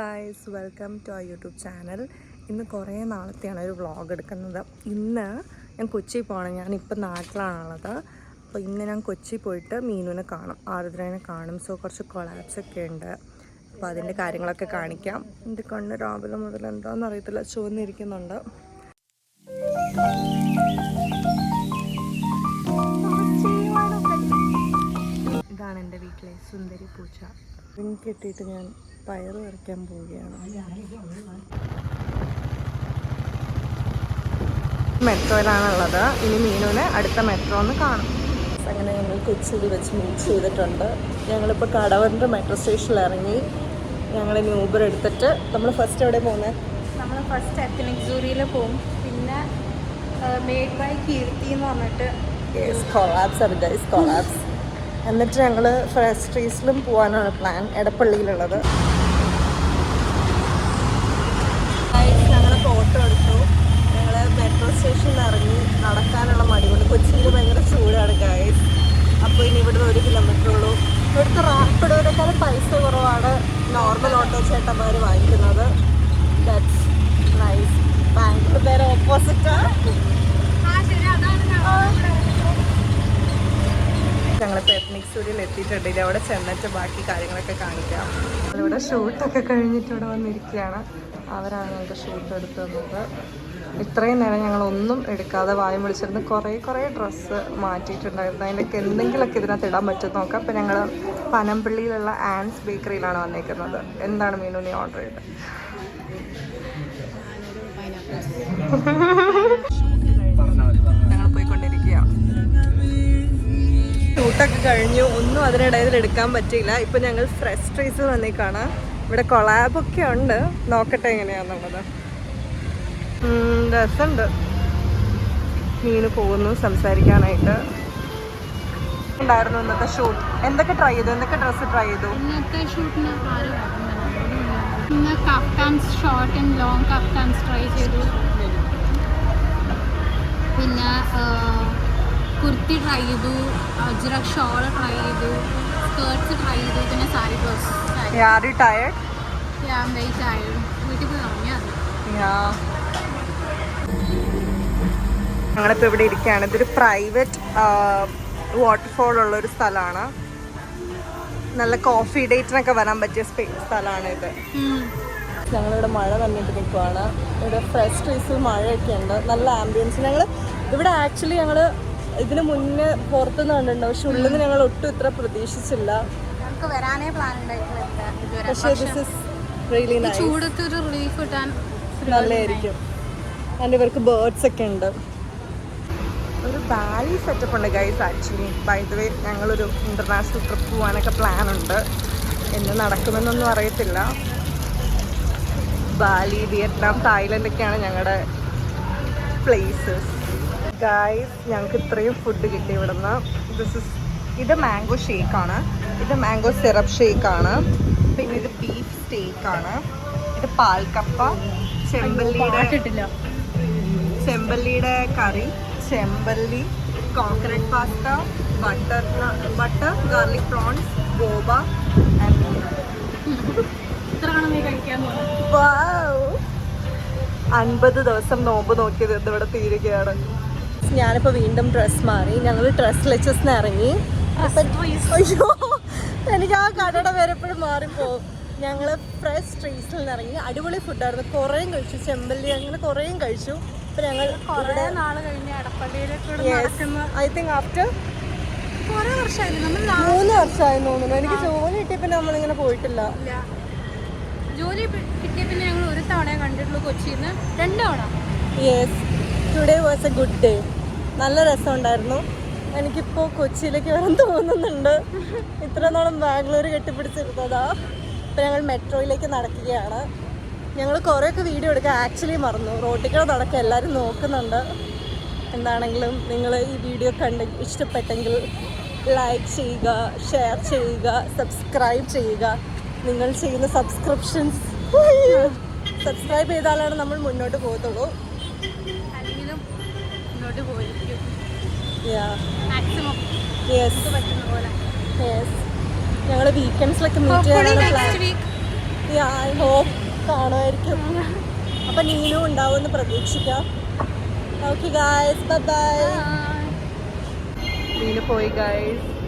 Guys welcome to our YouTube channel. ഇന്ന് കുറേ നാളത്തെയാണ് ഒരു വ്ളോഗ് എടുക്കുന്നത്. ഇന്ന് ഞാൻ കൊച്ചി പോകണം. ഞാനിപ്പോൾ നാട്ടിലാണുള്ളത്. അപ്പോൾ ഇന്ന് ഞാൻ കൊച്ചി പോയിട്ട് മീനുവിനെ കാണും, ആരുദ്രേനെ കാണും. സോ കുറച്ച് കൊളാപ്സൊക്കെ ഉണ്ട്. അപ്പോൾ അതിൻ്റെ കാര്യങ്ങളൊക്കെ കാണിക്കാം. എൻ്റെ കണ്ണ് രാവിലെ മുതൽ എന്താണെന്ന് അറിയത്തില്ല, ചുവന്നിരിക്കുന്നുണ്ട്. ഇതാണ് എൻ്റെ വീട്ടിലെ സുന്ദരി പൂച്ച. കെട്ടിയിട്ട് ഞാൻ പയറ് പറിക്കാൻ പോവുകയാണ്. മെട്രോയിലാണുള്ളത്. ഇനി മീനുവിനെ അടുത്ത മെട്രോ ഒന്ന് കാണും. അങ്ങനെ ഞങ്ങൾ കൊച്ചിയിൽ വെച്ച് മീറ്റ് ചെയ്തിട്ടുണ്ട്. ഞങ്ങളിപ്പോൾ കടവൻ്റെ മെട്രോ സ്റ്റേഷനിൽ ഇറങ്ങി. ഞങ്ങളിനി ഊബർ എടുത്തിട്ട് നമ്മൾ ഫസ്റ്റ് എവിടെ പോകുന്നത്? നമ്മൾ ഫസ്റ്റ് എത്തനിക് സൂറിയിൽ പോകും. പിന്നെ മേഡ് ബൈ കീർത്തി എന്ന് പറഞ്ഞിട്ട് കൊളാപ്സ്. എന്നിട്ട് ഞങ്ങൾ ഫസ്റ്റ് ട്രീസിലും പോകാനാണ് പ്ലാൻ, എടപ്പള്ളിയിലുള്ളത്. ഞങ്ങൾ ഫോട്ടോ എടുത്തു. ഞങ്ങൾ മെട്രോ സ്റ്റേഷനിൽ ഇറങ്ങി. നടക്കാനുള്ള മടി കൊണ്ട് കൊച്ചിയിൽ ഭയങ്കര ചൂടാണ് ഗൈസ്. അപ്പോൾ ഇനി ഇവിടുന്ന് 1 കിലോമീറ്റർ ഉള്ളൂ. ഇവിടുത്തെ റാപ്പിഡോരെക്കാളും പൈസ കുറവാണ് നോർമൽ ഓട്ടോ ചേട്ടന്മാർ വാങ്ങിക്കുന്നത്. That's nice. ബാങ്ക് നേരെ ഓപ്പോസിറ്റാണ്. ഞങ്ങളിപ്പോൾ എത്നിക് സ്റ്റുഡിയോയിൽ എത്തിയിട്ടുണ്ട്. ഇനി അവിടെ ചെന്നിട്ട് ബാക്കി കാര്യങ്ങളൊക്കെ കാണിക്കാം. ഇവിടെ ഷൂട്ടൊക്കെ കഴിഞ്ഞിട്ട് ഇവിടെ വന്നിരിക്കുകയാണ്. അവരാണ് ഞങ്ങൾക്ക് ഷൂട്ട് എടുത്തു തന്നത്. ഇത്രയും നേരം ഞങ്ങളൊന്നും എടുക്കാതെ വായും വിളിച്ചിരുന്ന് കുറേ ഡ്രസ്സ് മാറ്റിയിട്ടുണ്ടായിരുന്നു. അതിൻ്റെയൊക്കെ എന്തെങ്കിലുമൊക്കെ ഇതിനകത്ത് ഇടാൻ പറ്റും നോക്കാം. അപ്പോൾ ഞങ്ങൾ പനമ്പള്ളിയിലുള്ള ആൻസ് ബേക്കറിയിലാണ് വന്നിരിക്കുന്നത്. എന്താണ് മീനു നീ ഓർഡർ ചെയ്തത്? ഞങ്ങൾ പോയിക്കൊണ്ടിരിക്കുകയാണ്. ഷൂട്ടൊക്കെ കഴിഞ്ഞു. ഒന്നും അതിനിടയിൽ എടുക്കാൻ പറ്റിയില്ല. ഇപ്പം ഞങ്ങൾ ഫ്രഷ് ട്രീസ് വന്നേക്കാണ്. ഇവിടെ കൊളാബൊക്കെ ഉണ്ട്. നോക്കട്ടെ എങ്ങനെയാണെന്നുള്ളത്. രസമുണ്ട്. മീന് പോകുന്നു സംസാരിക്കാനായിട്ട്. ഉണ്ടായിരുന്നു ഇന്നത്തെ ഷൂട്ട്. എന്തൊക്കെ ട്രൈ ചെയ്തു? എന്തൊക്കെ ഡ്രസ്സ് ട്രൈ ചെയ്തു? ഇന്നത്തെ ഷൂട്ടിന് ഇന്ന് kaftans, short and long kaftans try ചെയ്തു. പിന്നെ കുർത്തി ട്രൈ ചെയ്തു, അജ്രക് ഷോൾ ട്രൈ ചെയ്തു, സ്കേർട്ട്സ് ട്രൈ ചെയ്തു, പിന്നെ sari blouse. Are you tired? Yeah, I'm very tired. വീട്ടിൽ പോയി ഉറങ്ങിയത്. ഞങ്ങളിപ്പോൾ ഇവിടെ ഇരിക്കുകയാണ്. ഇതൊരു പ്രൈവറ്റ് വാട്ടർഫോൾ ഉള്ളൊരു സ്ഥലമാണ്. നല്ല കോഫി ഡേറ്റിനൊക്കെ വരാൻ പറ്റിയ സ്ഥലമാണ് ഇത്. ഞങ്ങളിവിടെ മഴ വന്നിട്ട് നിൽക്കുവാണ്. ഇവിടെ ഫ്രഷ് ട്രീസിൽ മഴയൊക്കെ ഉണ്ട്. നല്ല ആംബിയൻസ്. ഇവിടെ ആക്ച്വലി ഞങ്ങൾ ഇതിന് മുന്നേ പുറത്തുനിന്ന് കണ്ടിട്ടുണ്ടോ, പക്ഷെ ഉള്ളിൽ നിന്ന് ഞങ്ങൾ ഒട്ടും ഇത്ര പ്രതീക്ഷിച്ചില്ല. നമുക്ക് വരാനേ പ്ലാൻ പക്ഷേ ദിസ് ഈസ് റിയലി നൈസ്. ചൂടത്തൊരു റിലീഫ് കിട്ടാൻ നല്ലതായിരിക്കും. ആൻഡ് ഇവർക്ക് ബേർഡ്സ് ഒക്കെ ഉണ്ട്. ഒരു ബാലി സെറ്റപ്പ് ഉണ്ട് guys. Actually by the way ഞങ്ങളൊരു ഇൻ്റർനാഷണൽ ട്രിപ്പ് പോകാനൊക്കെ പ്ലാൻ ഉണ്ട്. എന്ന് നടക്കുമെന്നൊന്നും അറിയത്തില്ല. ബാലി, വിയറ്റ്നാം, തായ്ലൻഡൊക്കെയാണ് ഞങ്ങളുടെ പ്ലേസസ്. ഗൈസ് ഞങ്ങൾക്ക് ഇത്രയും ഫുഡ് കിട്ടി ഇവിടുന്ന്. ഇത് മാംഗോ ഷേക്കാണ്. ഇത് മാംഗോ സിറപ്പ് ഷേക്കാണ്. പിന്നെ ഇത് ബീഫ് സ്റ്റേക്കാണ്. ഇത് പാൽക്കപ്പ, ചെമ്പല്ലിയുടെ കറി, ചെമ്പല്ലി, coconut pasta, butter garlic prawns, boba and 50 ദിവസം നോമ്പ് നോക്കിയത് ഇവിടെ തീരുകയാണ്. ഞാനിപ്പോൾ വീണ്ടും ഡ്രസ്സ് മാറി. ഞങ്ങൾ ഡ്രസ് ലെച്ചസിന് ഇറങ്ങി. അയ്യോ, എനിക്ക് ആ കടയുടെ പേര് എപ്പോഴും മാറിപ്പോവും. ഞങ്ങൾ ഫ്രഷ് ട്രീസിൽ നിന്ന് ഇറങ്ങി. അടിപൊളി ഫുഡായിരുന്നു. കുറേയും കഴിച്ചു. ചെമ്പല്ലി അങ്ങനെ കുറേയും കഴിച്ചു. ഇപ്പം ഞങ്ങൾ കുറേ നാൾ കഴിഞ്ഞ് എടപ്പള്ളിയിലേക്ക് ഐ തിങ്ക് ആഫ്റ്റർ 3 വർഷമായി തോന്നുന്നു. എനിക്ക് ജോലി കിട്ടിയപ്പോൾ നമ്മളിങ്ങനെ പോയിട്ടില്ല. ജോലി കിട്ടിയ പിന്നെ ഞങ്ങൾ ഒരു തവണ കണ്ടിട്ടുള്ളൂ കൊച്ചിയിൽ നിന്ന്. 2 തവണ. Yes, today was A good day. നല്ല രസമുണ്ടായിരുന്നു. എനിക്കിപ്പോൾ കൊച്ചിയിലേക്ക് വരാൻ തോന്നുന്നുണ്ട്. ഇത്ര നാളും ബാംഗ്ലൂർ കെട്ടിപ്പിടിച്ചിരുന്നതാ. ഇപ്പം ഞങ്ങൾ മെട്രോയിലേക്ക് നടക്കുകയാണ്. ഞങ്ങൾ കുറേയൊക്കെ വീഡിയോ എടുക്കാൻ ആക്ച്വലി മറന്നു. റോട്ടിൽ നടക്കുക എല്ലാവരും നോക്കുന്നുണ്ട്. എന്താണെങ്കിലും നിങ്ങൾ ഈ വീഡിയോ ഇഷ്ടപ്പെട്ടെങ്കിൽ ലൈക്ക് ചെയ്യുക, ഷെയർ ചെയ്യുക, സബ്സ്ക്രൈബ് ചെയ്യുക. നിങ്ങൾ ചെയ്യുന്ന സബ്സ്ക്രിപ്ഷൻസ് സബ്സ്ക്രൈബ് ചെയ്താലാണ് നമ്മൾ മുന്നോട്ട് പോകത്തുള്ളൂ. ഞങ്ങൾ വീക്കെൻഡ്സിലൊക്കെ മീറ്റ് ചെയ്യാനാണ് പ്ലാൻ. ഐ ഹോപ്പ് കാണുമായിരിക്കും. അപ്പം നീനു ഉണ്ടാവുമെന്ന് പ്രതീക്ഷിക്കാം. Okay guys, bye bye. Neenu പോയി ഗായ്സ്.